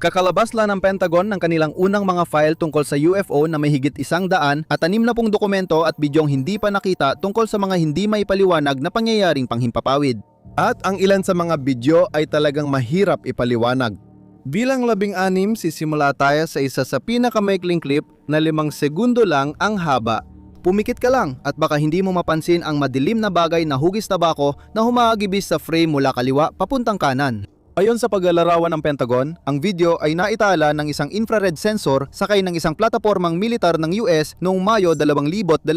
Kakalabas lang ng Pentagon ng kanilang unang mga file tungkol sa UFO na may higit 100 at 60 dokumento at bidyong hindi pa nakita tungkol sa mga hindi maipaliwanag na pangyayaring panghimpapawid. At ang ilan sa mga bidyo ay talagang mahirap ipaliwanag. Bilang 16, sisimula tayo sa isa sa pinakamaikling clip na 5 segundo lang ang haba. Pumikit ka lang at baka hindi mo mapansin ang madilim na bagay na hugis tabako na humaagibis sa frame mula kaliwa papuntang kanan. Ayon sa paglalarawan ng Pentagon, ang video ay naitala ng isang infrared sensor sakay ng isang platapormang militar ng US noong Mayo 2022.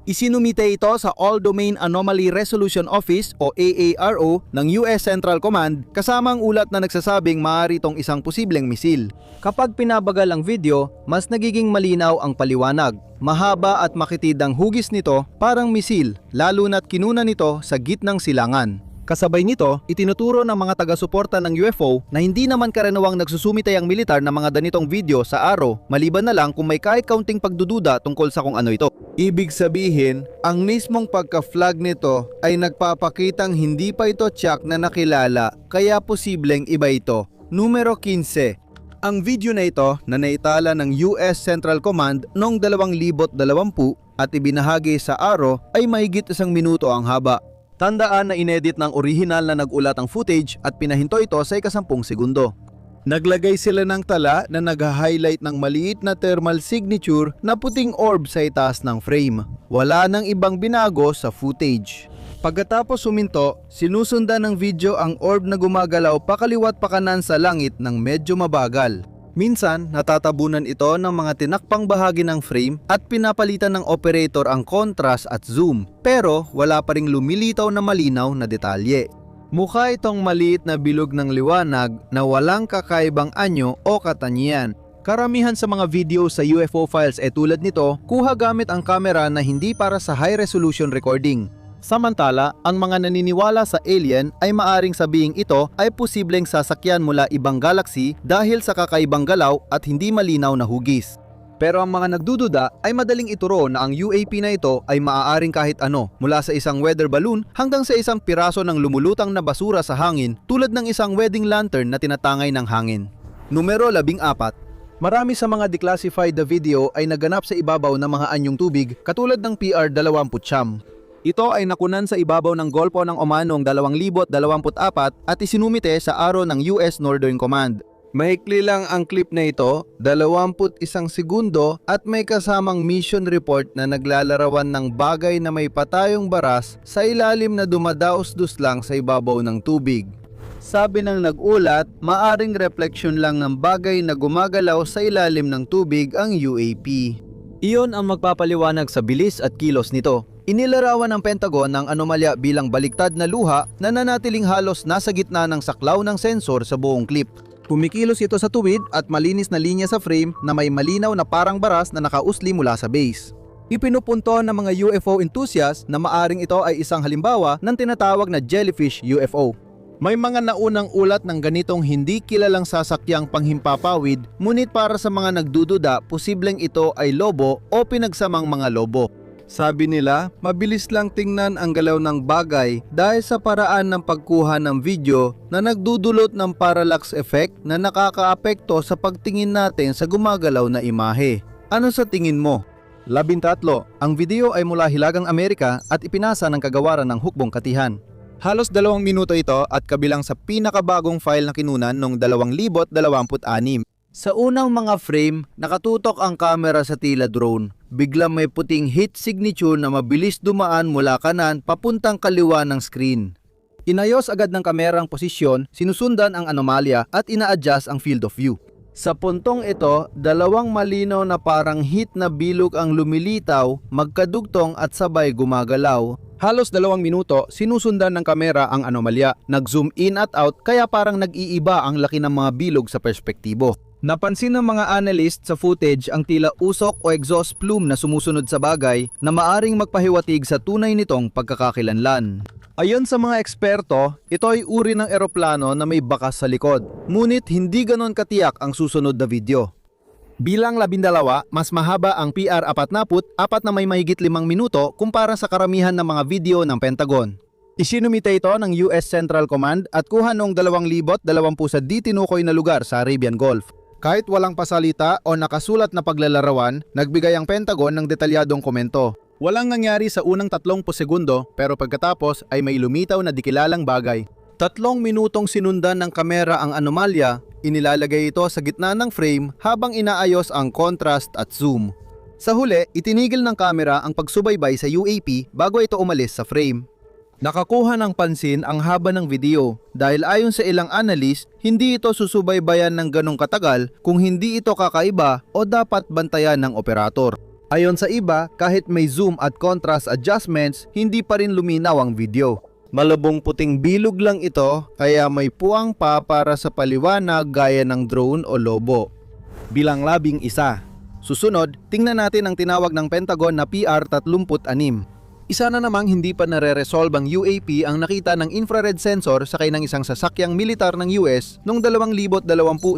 Isinumite ito sa All-Domain Anomaly Resolution Office o AARO ng US Central Command kasama ang ulat na nagsasabing maaari itong isang posibleng misil. Kapag pinabagal ang video, mas nagiging malinaw ang paliwanag. Mahaba at makitid ang hugis nito parang misil, lalo na't kinuna nito sa gitnang silangan. Kasabay nito, itinuturo ng mga taga-suporta ng UFO na hindi naman karaniwang nagsusumite ang militar ng mga ganitong video sa araw, maliban na lang kung may kahit kaunting pagdududa tungkol sa kung ano ito. Ibig sabihin, ang mismong pagka-flag nito ay nagpapakitang hindi pa ito tiyak na nakilala, kaya posibleng iba ito. Numero 15. Ang video na ito na naitala ng US Central Command noong 2020 at ibinahagi sa araw ay mahigit 1 minuto ang haba. Tandaan na inedit ng orihinal na nag-ulat ang footage at pinahinto ito sa 10 segundo. Naglagay sila ng tala na nag-highlight ng maliit na thermal signature na puting orb sa itaas ng frame. Wala nang ibang binago sa footage. Pagkatapos suminto, sinusundan ng video ang orb na gumagalaw pakaliwat pakanan sa langit ng medyo mabagal. Minsan, natatabunan ito ng mga tinakpang bahagi ng frame at pinapalitan ng operator ang contrast at zoom, pero wala pa ring lumilitaw na malinaw na detalye. Mukha itong maliit na bilog ng liwanag na walang kakaibang anyo o katangian. Karamihan sa mga video sa UFO files tulad nito, kuha gamit ang kamera na hindi para sa high resolution recording. Samantala, ang mga naniniwala sa alien ay maaring sabihing ito ay posibleng sasakyan mula ibang galaxy dahil sa kakaibang galaw at hindi malinaw na hugis. Pero ang mga nagdududa ay madaling ituro na ang UAP na ito ay maaaring kahit ano, mula sa isang weather balloon hanggang sa isang piraso ng lumulutang na basura sa hangin tulad ng isang wedding lantern na tinatangay ng hangin. Numero 14. Marami sa mga declassified na video ay naganap sa ibabaw ng mga anyong tubig katulad ng PR-20. Ito ay nakunan sa ibabaw ng Golpo ng Oman noong 2024 at isinumite sa araw ng US Northern Command. Maikli lang ang clip na ito, 21 segundo at may kasamang mission report na naglalarawan ng bagay na may patayong baras sa ilalim na dumadaos-dus lang sa ibabaw ng tubig. Sabi ng nag-ulat, maaring reflection lang ng bagay na gumagalaw sa ilalim ng tubig ang UAP. Iyon ang magpapaliwanag sa bilis at kilos nito. Inilarawan ng Pentagon ang anomalya bilang baliktad na luha na nanatiling halos nasa gitna ng saklaw ng sensor sa buong clip. Kumikilos ito sa tuwid at malinis na linya sa frame na may malinaw na parang baras na nakausli mula sa base. Ipinupunto ng mga UFO enthusiasts na maaring ito ay isang halimbawa ng tinatawag na jellyfish UFO. May mga naunang ulat ng ganitong hindi kilalang sasakyang panghimpapawid, ngunit para sa mga nagdududa, posibleng ito ay lobo o pinagsamang mga lobo. Sabi nila, mabilis lang tingnan ang galaw ng bagay dahil sa paraan ng pagkuha ng video na nagdudulot ng parallax effect na nakakaapekto sa pagtingin natin sa gumagalaw na imahe. Ano sa tingin mo? 13. Ang video ay mula Hilagang Amerika at ipinasa ng kagawaran ng hukbong katihan. Halos 2 minuto ito at kabilang sa pinakabagong file na kinunan noong 2026. Sa unang mga frame, nakatutok ang kamera sa tila drone. Biglang may puting heat signature na mabilis dumaan mula kanan papuntang kaliwa ng screen. Inayos agad ng kamera ang posisyon, sinusundan ang anomalya at ina-adjust ang field of view. Sa puntong ito, 2 malinaw na parang heat na bilog ang lumilitaw, magkadugtong at sabay gumagalaw. Halos 2 minuto, sinusundan ng kamera ang anomalya. Nag-zoom in at out kaya parang nag-iiba ang laki ng mga bilog sa perspektibo. Napansin ng mga analyst sa footage ang tila usok o exhaust plume na sumusunod sa bagay na maaring magpahiwatig sa tunay nitong pagkakakilanlan. Ayon sa mga eksperto, ito ay uri ng eroplano na may bakas sa likod. Ngunit hindi ganon katiyak ang susunod na video. Bilang 12, mas mahaba ang PR-44 na may mahigit 5 minuto kumpara sa karamihan ng mga video ng Pentagon. Isinumite ito ng US Central Command at kuha noong 2020 sa di tinukoy na lugar sa Arabian Gulf. Kahit walang pasalita o nakasulat na paglalarawan, nagbigay ang Pentagon ng detalyadong komento. Walang nangyari sa unang 30 segundo pero pagkatapos ay may lumitaw na dikilalang bagay. 3 minutong sinundan ng kamera ang anomalya, inilalagay ito sa gitna ng frame habang inaayos ang contrast at zoom. Sa huli, itinigil ng kamera ang pagsubaybay sa UAP bago ito umalis sa frame. Nakakuha ng pansin ang haba ng video dahil ayon sa ilang analyst, hindi ito susubaybayan ng ganong katagal kung hindi ito kakaiba o dapat bantayan ng operator. Ayon sa iba, kahit may zoom at contrast adjustments, hindi pa rin luminaw ang video. Malabong puting bilog lang ito kaya may puwang pa para sa paliwanag gaya ng drone o lobo. Bilang 11. Susunod, tingnan natin ang tinawag ng Pentagon na PR-36. Isa na namang hindi pa nare-resolve ang UAP ang nakita ng infrared sensor sakay ng isang sasakyang militar ng US noong 2020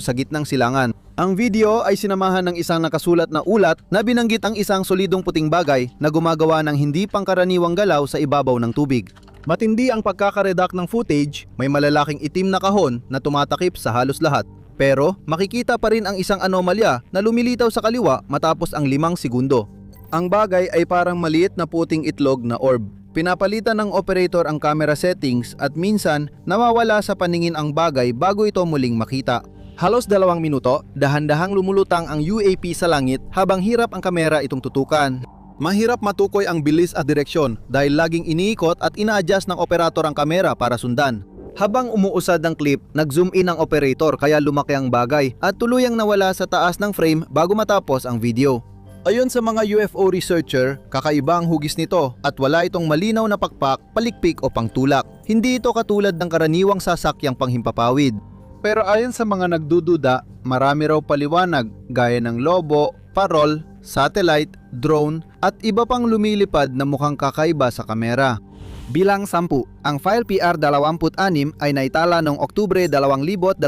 sa gitnang silangan. Ang video ay sinamahan ng isang nakasulat na ulat na binanggit ang isang solidong puting bagay na gumagawa ng hindi pangkaraniwang galaw sa ibabaw ng tubig. Matindi ang pagkakaredak ng footage, may malalaking itim na kahon na tumatakip sa halos lahat. Pero makikita pa rin ang isang anomalya na lumilitaw sa kaliwa matapos ang 5 segundo. Ang bagay ay parang maliit na puting itlog na orb. Pinapalitan ng operator ang camera settings at minsan nawawala sa paningin ang bagay bago ito muling makita. Halos 2 minuto, dahan-dahang lumulutang ang UAP sa langit habang hirap ang kamera itong tutukan. Mahirap matukoy ang bilis at direksyon dahil laging iniikot at ina-adjust ng operator ang kamera para sundan. Habang umuusad ang clip, nag-zoom in ang operator kaya lumaki ang bagay at tuluyang nawala sa taas ng frame bago matapos ang video. Ayon sa mga UFO researcher, kakaiba ang hugis nito at wala itong malinaw na pakpak, palikpik o pangtulak. Hindi ito katulad ng karaniwang sasakyang panghimpapawid. Pero ayon sa mga nagdududa, marami raw paliwanag gaya ng lobo, parol, satellite, drone at iba pang lumilipad na mukhang kakaiba sa kamera. Bilang 10, ang file PR-26 ay naitala noong Oktubre 2023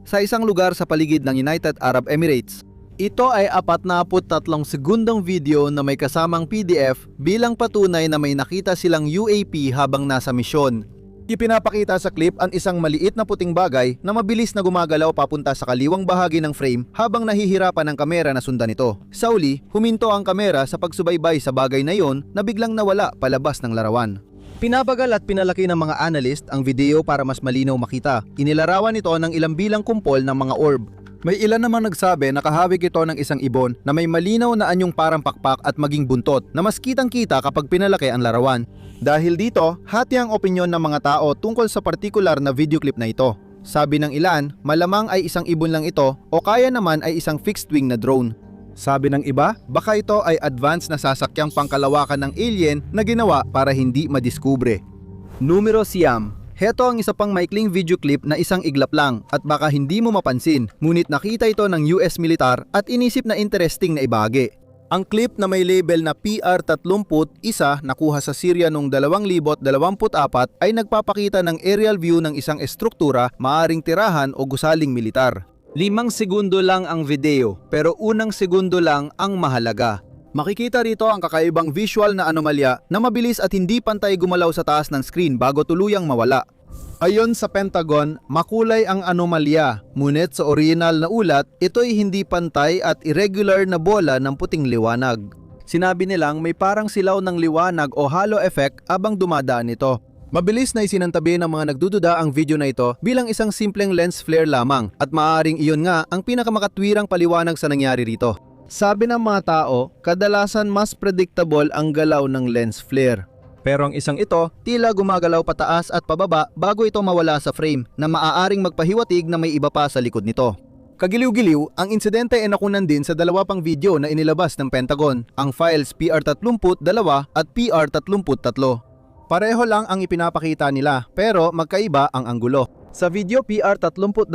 sa isang lugar sa paligid ng United Arab Emirates. Ito ay 43 segundong video na may kasamang PDF bilang patunay na may nakita silang UAP habang nasa misyon. Ipinapakita sa clip ang isang maliit na puting bagay na mabilis na gumagalaw papunta sa kaliwang bahagi ng frame habang nahihirapan ang kamera na sundan ito. Sa uli, huminto ang kamera sa pagsubaybay sa bagay na yon na biglang nawala palabas ng larawan. Pinabagal at pinalaki ng mga analyst ang video para mas malinaw makita. Inilarawan ito ng ilang bilang kumpol ng mga orb. May ilan namang nagsabi na kahawig ito ng isang ibon na may malinaw na anyong parang pakpak at maging buntot na mas kitang-kita kapag pinalaki ang larawan. Dahil dito, hati ang opinyon ng mga tao tungkol sa partikular na video clip na ito. Sabi ng ilan, malamang ay isang ibon lang ito o kaya naman ay isang fixed-wing na drone. Sabi ng iba, baka ito ay advanced na sasakyang pangkalawakan ng alien na ginawa para hindi madiskubre. Numero siyam. Heto ang isa pang maikling video clip na isang iglap lang at baka hindi mo mapansin, ngunit nakita ito ng US militar at inisip na interesting na ibahagi. Ang clip na may label na PR-31 nakuha sa Syria noong 2024 ay nagpapakita ng aerial view ng isang estruktura, maaring tirahan o gusaling militar. 5 segundo lang ang video, pero unang segundo lang ang mahalaga. Makikita rito ang kakaibang visual na anomalya na mabilis at hindi pantay gumalaw sa taas ng screen bago tuluyang mawala. Ayon sa Pentagon, makulay ang anomalya, ngunit sa original na ulat, ito'y hindi pantay at irregular na bola ng puting liwanag. Sinabi nilang may parang silaw ng liwanag o halo effect habang dumadaan ito. Mabilis na isinantabi ng mga nagdududa ang video na ito bilang isang simpleng lens flare lamang at maaaring iyon nga ang pinakamakatwirang paliwanag sa nangyari rito. Sabi ng mga tao, kadalasan mas predictable ang galaw ng lens flare. Pero ang isang ito, tila gumagalaw pataas at pababa bago ito mawala sa frame na maaaring magpahiwatig na may iba pa sa likod nito. Kagiliw-giliw, ang insidente ay nakunan din sa 2 pang video na inilabas ng Pentagon, ang files PR-32 at PR-33. Pareho lang ang ipinapakita nila pero magkaiba ang anggulo. Sa video PR-32,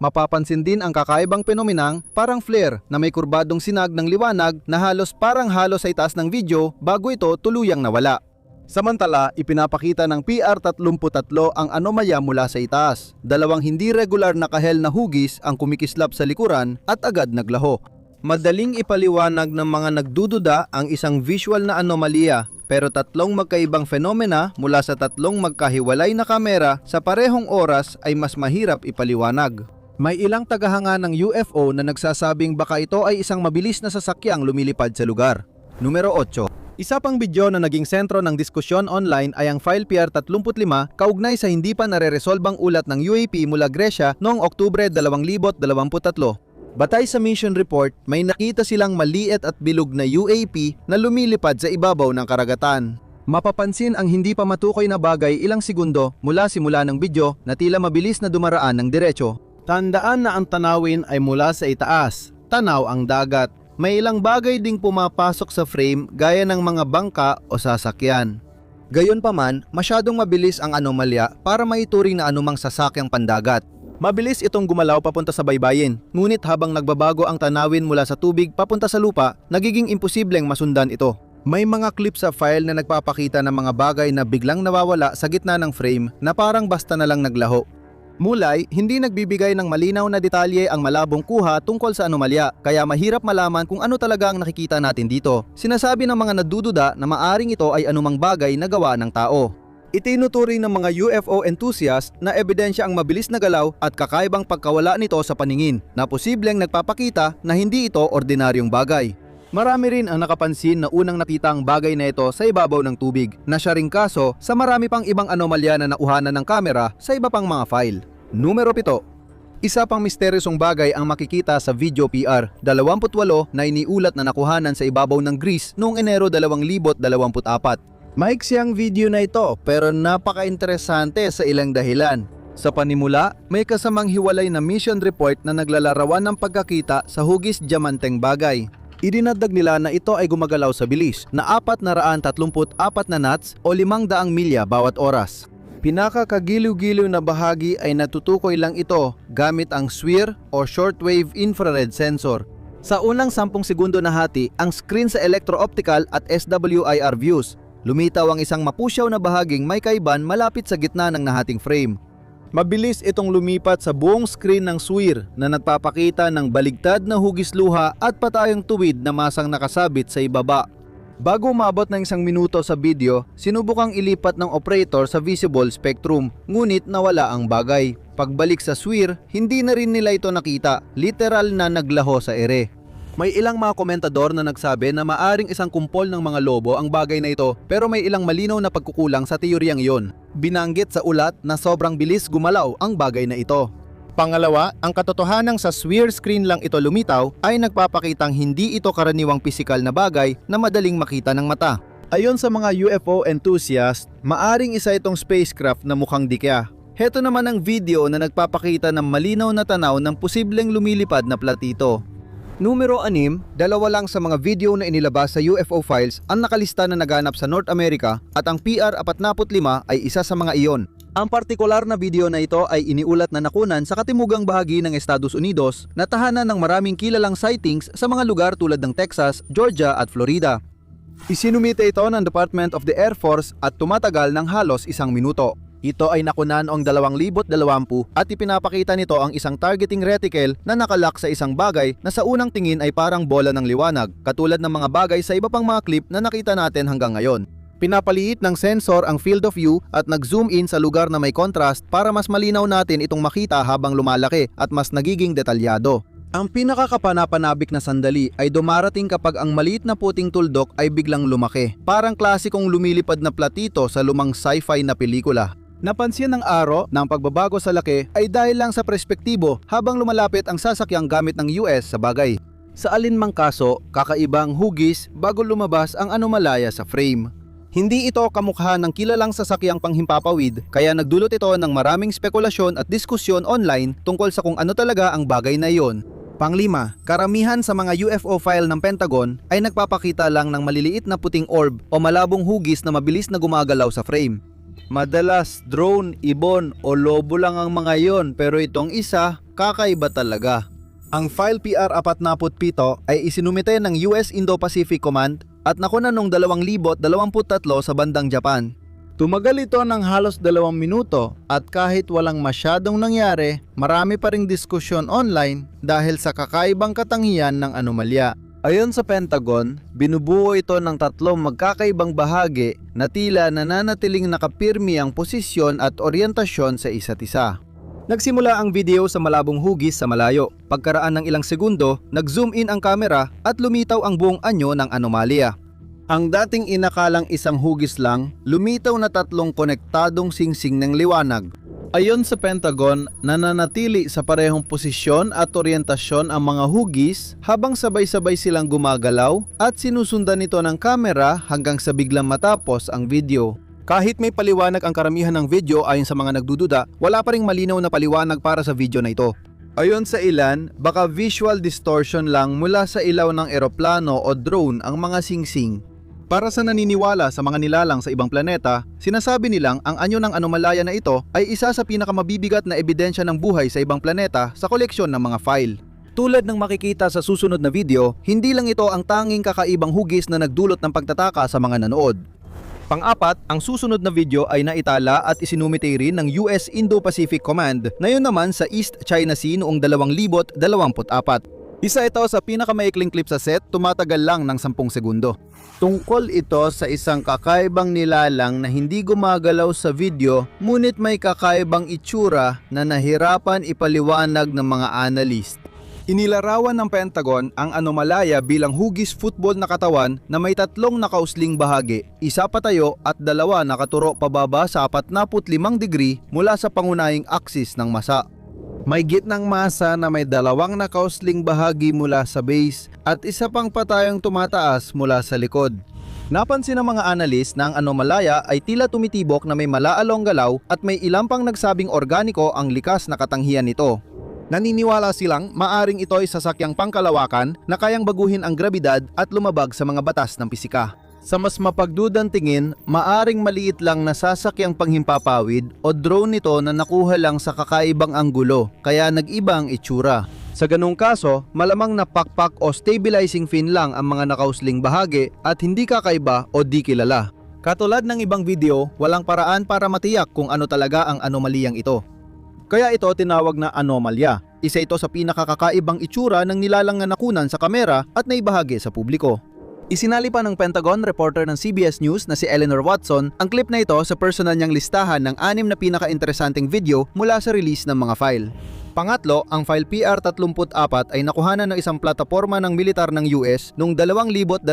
mapapansin din ang kakaibang penomenang parang flare na may kurbadong sinag ng liwanag na halos parang halo sa itaas ng video bago ito tuluyang nawala. Samantala, ipinapakita ng PR-33 ang anomalya mula sa itaas. 2 hindi regular na kahel na hugis ang kumikislap sa likuran at agad naglaho. Madaling ipaliwanag ng mga nagdududa ang isang visual na anomalya pero tatlong magkaibang fenomena mula sa tatlong magkahiwalay na kamera sa parehong oras ay mas mahirap ipaliwanag. May ilang tagahanga ng UFO na nagsasabing baka ito ay isang mabilis na sasakyang lumilipad sa lugar. Numero 8. Isa pang video na naging sentro ng diskusyon online ay ang File PR-35 kaugnay sa hindi pa nareresolbang ulat ng UAP mula Gresya noong Oktubre 2023. Batay sa mission report, may nakita silang maliit at bilog na UAP na lumilipad sa ibabaw ng karagatan. Mapapansin ang hindi pa matukoy na bagay ilang segundo mula simula ng video na tila mabilis na dumaraan ng diretso. Tandaan na ang tanawin ay mula sa itaas, tanaw ang dagat. May ilang bagay ding pumapasok sa frame gaya ng mga bangka o sasakyan. Gayunpaman, masyadong mabilis ang anomalya para maituring na anumang sasakyang pandagat. Mabilis itong gumalaw papunta sa baybayin, ngunit habang nagbabago ang tanawin mula sa tubig papunta sa lupa, nagiging imposibleng masundan ito. May mga clip sa file na nagpapakita ng mga bagay na biglang nawawala sa gitna ng frame na parang basta na lang naglaho. Mulay, hindi nagbibigay ng malinaw na detalye ang malabong kuha tungkol sa anomalya, kaya mahirap malaman kung ano talaga ang nakikita natin dito. Sinasabi ng mga nagdududa na maaring ito ay anumang bagay na gawa ng tao. Itinuturing ng mga UFO enthusiast na ebidensya ang mabilis na galaw at kakaibang pagkawala nito sa paningin na posibleng nagpapakita na hindi ito ordinaryong bagay. Marami rin ang nakapansin na unang nakita ang bagay na ito sa ibabaw ng tubig na siya ring kaso sa marami pang ibang anomalya na nauhanan ng kamera sa iba pang mga file. Numero 7. Isa pang misteryosong bagay ang makikita sa video PR 28 na iniulat na nakuhanan sa ibabaw ng Greece noong Enero 2024. Maiksi ang video na ito pero napaka-interesante sa ilang dahilan. Sa panimula, may kasamang hiwalay na mission report na naglalarawan ng pagkakita sa hugis diamanteng bagay. Idinagdag nila na ito ay gumagalaw sa bilis na 434 na knots o 500 milya bawat oras. Pinakakagiliw-giliw na bahagi ay natutukoy lang ito gamit ang SWIR o Shortwave Infrared Sensor. Sa unang 10 segundo na hati, ang screen sa electro-optical at SWIR views. Lumitaw ang isang mapusyaw na bahaging may kaiban malapit sa gitna ng nahating frame. Mabilis itong lumipat sa buong screen ng SWIR na nagpapakita ng baligtad na hugis luha at patayong tuwid na masang nakasabit sa ibaba. Bago umabot ng 1 minuto sa video, sinubukang ilipat ng operator sa visible spectrum, ngunit nawala ang bagay. Pagbalik sa SWIR, hindi na rin nila ito nakita, literal na naglaho sa ere. May ilang mga komentador na nagsabi na maaring isang kumpol ng mga lobo ang bagay na ito pero may ilang malinaw na pagkukulang sa teoryang iyon. Binanggit sa ulat na sobrang bilis gumalaw ang bagay na ito. Pangalawa, ang katotohanang sa SWIR screen lang ito lumitaw ay nagpapakitang hindi ito karaniwang pisikal na bagay na madaling makita ng mata. Ayon sa mga UFO enthusiast, maaring isa itong spacecraft na mukhang dikya. Heto naman ang video na nagpapakita ng malinaw na tanaw ng posibleng lumilipad na platito. Numero 6, dalawa lang sa mga video na inilabas sa UFO files ang nakalista na naganap sa North America at ang PR-45 ay isa sa mga iyon. Ang partikular na video na ito ay iniulat na nakunan sa katimugang bahagi ng Estados Unidos na tahanan ng maraming kilalang sightings sa mga lugar tulad ng Texas, Georgia at Florida. Isinumite ito ng Department of the Air Force at tumatagal ng halos 1 minuto. Ito ay nakunan noong 2020 at ipinapakita nito ang isang targeting reticle na nakalak sa isang bagay na sa unang tingin ay parang bola ng liwanag, katulad ng mga bagay sa iba pang mga clip na nakita natin hanggang ngayon. Pinapaliit ng sensor ang field of view at nag-zoom in sa lugar na may contrast para mas malinaw natin itong makita habang lumalaki at mas nagiging detalyado. Ang pinakakapanapanabik na sandali ay dumarating kapag ang maliit na puting tuldok ay biglang lumaki. Parang klasikong lumilipad na platito sa lumang sci-fi na pelikula. Napansin ng Aro na ang pagbabago sa laki ay dahil lang sa perspektibo habang lumalapit ang sasakyang gamit ng US sa bagay. Sa alinmang kaso, kakaibang hugis bago lumabas ang anomalaya sa frame. Hindi ito kamukha ng kilalang sasakyang panghimpapawid kaya nagdulot ito ng maraming spekulasyon at diskusyon online tungkol sa kung ano talaga ang bagay na iyon. Panglima, karamihan sa mga UFO file ng Pentagon ay nagpapakita lang ng maliliit na puting orb o malabong hugis na mabilis na gumagalaw sa frame. Madalas drone, ibon o lobo lang ang mga yon pero itong isa, kakaiba talaga. Ang file PR-47 ay isinumite ng US Indo-Pacific Command at nakunan noong 2023 sa bandang Japan. Tumagal ito ng halos 2 minuto at kahit walang masyadong nangyari, marami pa ring diskusyon online dahil sa kakaibang katangian ng anomalya. Ayon sa Pentagon, binubuo ito ng tatlong magkakaibang bahagi na tila nananatiling nakapirmi ang posisyon at oryentasyon sa isa't isa. Nagsimula ang video sa malabong hugis sa malayo. Pagkaraan ng ilang segundo, nag-zoom in ang kamera at lumitaw ang buong anyo ng anomalya. Ang dating inakalang isang hugis lang, lumitaw na tatlong konektadong singsing ng liwanag. Ayon sa Pentagon, nananatili sa parehong posisyon at oryentasyon ang mga hugis habang sabay-sabay silang gumagalaw at sinusundan nito ng kamera hanggang sa biglang matapos ang video. Kahit may paliwanag ang karamihan ng video ayon sa mga nagdududa, wala pa ring malinaw na paliwanag para sa video na ito. Ayon sa ilan, baka visual distortion lang mula sa ilaw ng eroplano o drone ang mga singsing. Para sa naniniwala sa mga nilalang sa ibang planeta, sinasabi nilang ang anyo ng anomalaya na ito ay isa sa pinakamabibigat na ebidensya ng buhay sa ibang planeta sa koleksyon ng mga file. Tulad ng makikita sa susunod na video, hindi lang ito ang tanging kakaibang hugis na nagdulot ng pagtataka sa mga nanood. Pang-apat, ang susunod na video ay naitala at isinumite rin ng US Indo-Pacific Command na yun naman sa East China Sea noong 2024. Isa ito sa pinakamaikling clip sa set, tumatagal lang ng 10 segundo. Tungkol ito sa isang kakaibang nilalang na hindi gumagalaw sa video ngunit may kakaibang itsura na nahirapan ipaliwanag ng mga analyst. Inilarawan ng Pentagon ang anomalaya bilang hugis football na katawan na may tatlong nakausling bahagi, isa patayo at dalawa nakaturo pababa sa 45 degree mula sa pangunahing aksis ng masa. May gitnang masa na may dalawang nakausling bahagi mula sa base at isa pang patayong tumataas mula sa likod. Napansin ng mga analyst na ang anomalaya ay tila tumitibok na may malaalong galaw at may ilang pang nagsabing organiko ang likas na katanghian nito. Naniniwala silang maaring ito ay sasakyang pangkalawakan na kayang baguhin ang grabidad at lumabag sa mga batas ng pisika. Sa mas mapagdudang tingin, maaring maliit lang na sasakyang panghimpapawid o drone nito na nakuha lang sa kakaibang anggulo, kaya nag-iba ang itsura. Sa ganung kaso, malamang na pakpak o stabilizing fin lang ang mga nakausling bahagi at hindi kakaiba o di kilala. Katulad ng ibang video, walang paraan para matiyak kung ano talaga ang anomaliyang ito. Kaya ito tinawag na anomalya. Isa ito sa pinakakakaibang itsura ng nilalang na nakunan sa kamera at naibahagi sa publiko. Isinali pa ng Pentagon reporter ng CBS News na si Eleanor Watson ang clip na ito sa personal niyang listahan ng 6 na pinaka-interesanting video mula sa release ng mga file. Pangatlo, ang file PR-34 ay nakuhanan ng isang plataporma ng militar ng US noong 2023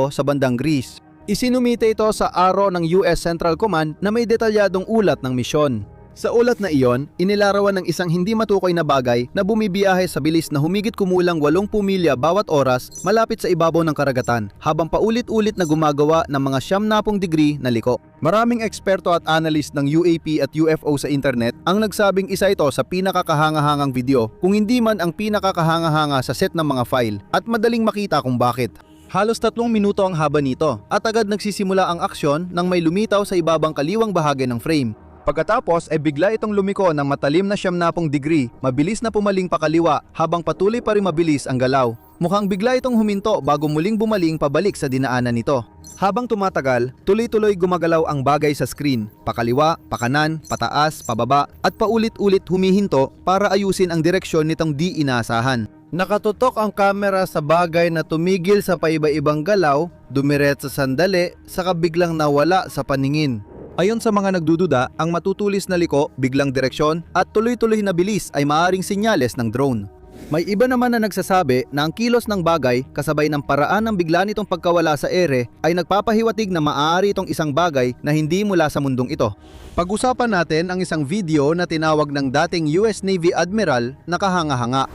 sa bandang Greece. Isinumite ito sa aro ng US Central Command na may detalyadong ulat ng misyon. Sa ulat na iyon, inilarawan ng isang hindi matukoy na bagay na bumibiyahe sa bilis na humigit kumulang 80 milya bawat oras malapit sa ibabaw ng karagatan habang paulit-ulit na gumagawa ng mga 90 degree na liko. Maraming eksperto at analyst ng UAP at UFO sa internet ang nagsabing isa ito sa pinakakahanga-hangang video kung hindi man ang pinakakahanga-hanga sa set ng mga file at madaling makita kung bakit. Halos 3 minuto ang haba nito at agad nagsisimula ang aksyon nang may lumitaw sa ibabang kaliwang bahagi ng frame. Pagkatapos ay bigla itong lumiko ng matalim na 90 degree, mabilis na pumaling pakaliwa habang patuloy pa rin mabilis ang galaw. Mukhang bigla itong huminto bago muling bumaling pabalik sa dinaanan nito. Habang tumatagal, tuloy-tuloy gumagalaw ang bagay sa screen, pakaliwa, pakanan, pataas, pababa at paulit-ulit humihinto para ayusin ang direksyon nitong di inaasahan. Nakatutok ang kamera sa bagay na tumigil sa paiba-ibang galaw, dumiretso sandali, saka biglang nawala sa paningin. Ayon sa mga nagdududa, ang matutulis na liko, biglang direksyon at tuloy-tuloy na bilis ay maaaring senyales ng drone. May iba naman na nagsasabi na ang kilos ng bagay kasabay ng paraan ng bigla nitong pagkawala sa ere ay nagpapahiwatig na maaari itong isang bagay na hindi mula sa mundong ito. Pag-usapan natin ang isang video na tinawag ng dating US Navy Admiral na kahanga-hanga.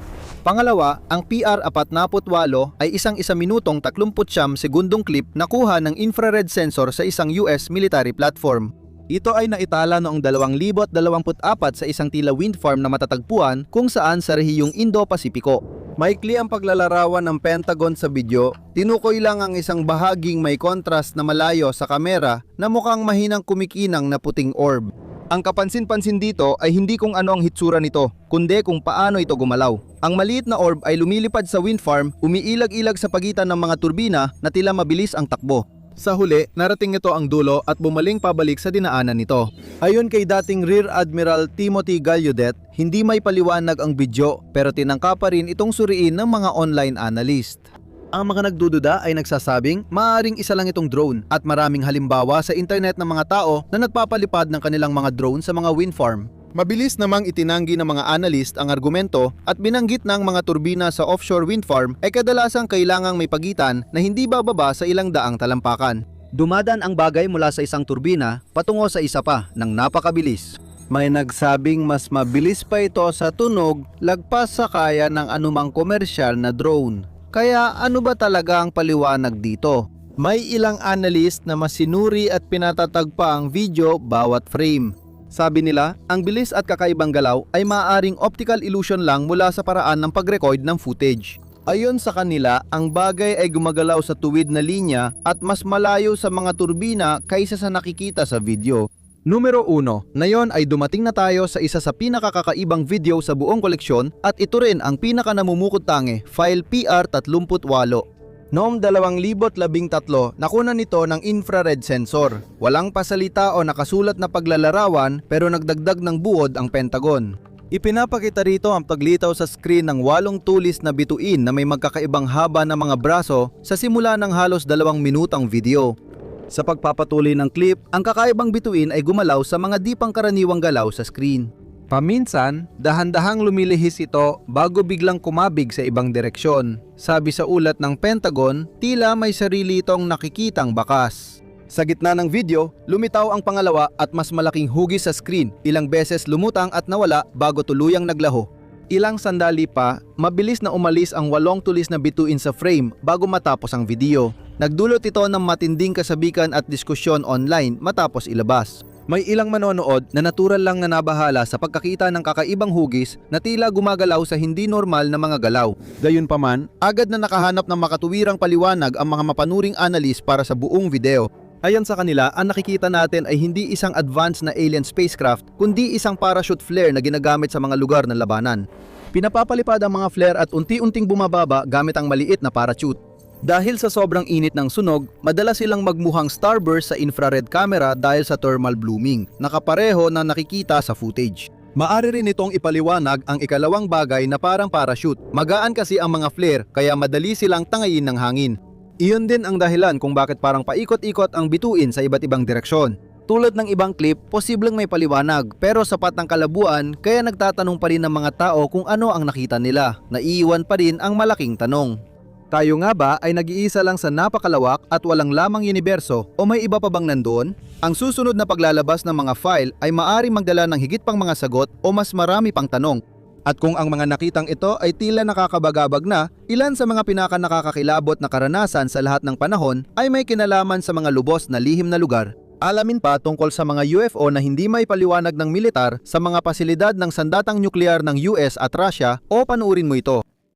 Pangalawa, ang PR-48 ay isang 1 minutong 39 segundong clip na kuha ng infrared sensor sa isang US military platform. Ito ay naitala noong 2024 sa isang tila wind farm na matatagpuan kung saan sa rehiyong Indo-Pasipiko. Maikli ang paglalarawan ng Pentagon sa video, tinukoy lang ang isang bahaging may contrast na malayo sa kamera na mukhang mahinang kumikinang na puting orb. Ang kapansin-pansin dito ay hindi kung ano ang hitsura nito, kundi kung paano ito gumalaw. Ang maliit na orb ay lumilipad sa wind farm, umiilag-ilag sa pagitan ng mga turbina na tila mabilis ang takbo. Sa huli, narating ito ang dulo at bumaling pabalik sa dinaanan nito. Ayon kay dating Rear Admiral Timothy Gallaudet, hindi may paliwanag ang video pero tinangka pa rin itong suriin ng mga online analyst. Ang mga nagdududa ay nagsasabing maaaring isa lang itong drone at maraming halimbawa sa internet ng mga tao na nagpapalipad ng kanilang mga drone sa mga wind farm. Mabilis namang itinanggi ng mga analyst ang argumento at binanggit ng mga turbina sa offshore wind farm ay kadalasang kailangang may pagitan na hindi bababa sa ilang daang talampakan. Dumadaan ang bagay mula sa isang turbina patungo sa isa pa ng napakabilis. May nagsabing mas mabilis pa ito sa tunog lagpas sa kaya ng anumang komersyal na drone. Kaya ano ba talaga ang paliwanag dito? May ilang analyst na masinuri at pinatatag pa ang video bawat frame. Sabi nila, ang bilis at kakaibang galaw ay maaaring optical illusion lang mula sa paraan ng pag-record ng footage. Ayon sa kanila, ang bagay ay gumagalaw sa tuwid na linya at mas malayo sa mga turbina kaysa sa nakikita sa video. Numero 1, ngayon ay dumating na tayo sa isa sa pinakakakaibang video sa buong koleksyon at ito rin ang pinakanamumukod-tangi, file PR38. Noong 2013, nakuna nito ng infrared sensor. Walang pasalita o nakasulat na paglalarawan pero nagdagdag ng buod ang Pentagon. Ipinapakita rito ang paglitaw sa screen ng 8 tulis na bituin na may magkakaibang haba ng mga braso sa simula ng halos 2 minutang video. Sa pagpapatuloy ng clip, ang kakaibang bituin ay gumalaw sa mga di pangkaraniwang galaw sa screen. Paminsan, dahan-dahang lumilihis ito bago biglang kumabig sa ibang direksyon. Sabi sa ulat ng Pentagon, tila may sarili itong nakikitang bakas. Sa gitna ng video, lumitaw ang pangalawa at mas malaking hugis sa screen. Ilang beses lumutang at nawala bago tuluyang naglaho. Ilang sandali pa, mabilis na umalis ang 8 tulis na bituin sa frame bago matapos ang video. Nagdulot ito ng matinding kasabikan at diskusyon online matapos ilabas. May ilang manonood na natural lang na nabahala sa pagkakita ng kakaibang hugis na tila gumagalaw sa hindi normal na mga galaw. Gayunpaman, agad na nakahanap ng makatuwirang paliwanag ang mga mapanuring analyst para sa buong video. Ayon sa kanila, ang nakikita natin ay hindi isang advanced na alien spacecraft kundi isang parachute flare na ginagamit sa mga lugar ng labanan. Pinapapalipad ang mga flare at unti-unting bumababa gamit ang maliit na parachute. Dahil sa sobrang init ng sunog, madalas silang magmuhang starburst sa infrared camera dahil sa thermal blooming, nakapareho na nakikita sa footage. Maari rin itong ipaliwanag ang ikalawang bagay na parang parachute. Magaan kasi ang mga flare kaya madali silang tangayin ng hangin. Iyon din ang dahilan kung bakit parang paikot-ikot ang bituin sa iba't ibang direksyon. Tulad ng ibang clip, posibleng may paliwanag pero sapat ng kalabuan kaya nagtatanong pa rin ng mga tao kung ano ang nakita nila. Naiiwan pa rin ang malaking tanong. Tayo nga ba ay nag-iisa lang sa napakalawak at walang lamang universo o may iba pa bang nandoon? Ang susunod na paglalabas ng mga file ay maaring magdala ng higit pang mga sagot o mas marami pang tanong. At kung ang mga nakitang ito ay tila nakakabagabag na, ilan sa mga pinaka-nakakakilabot na karanasan sa lahat ng panahon ay may kinalaman sa mga lubos na lihim na lugar. Alamin pa tungkol sa mga UFO na hindi may paliwanag ng militar sa mga pasilidad ng sandatang nuklear ng US at Russia o panuurin mo ito.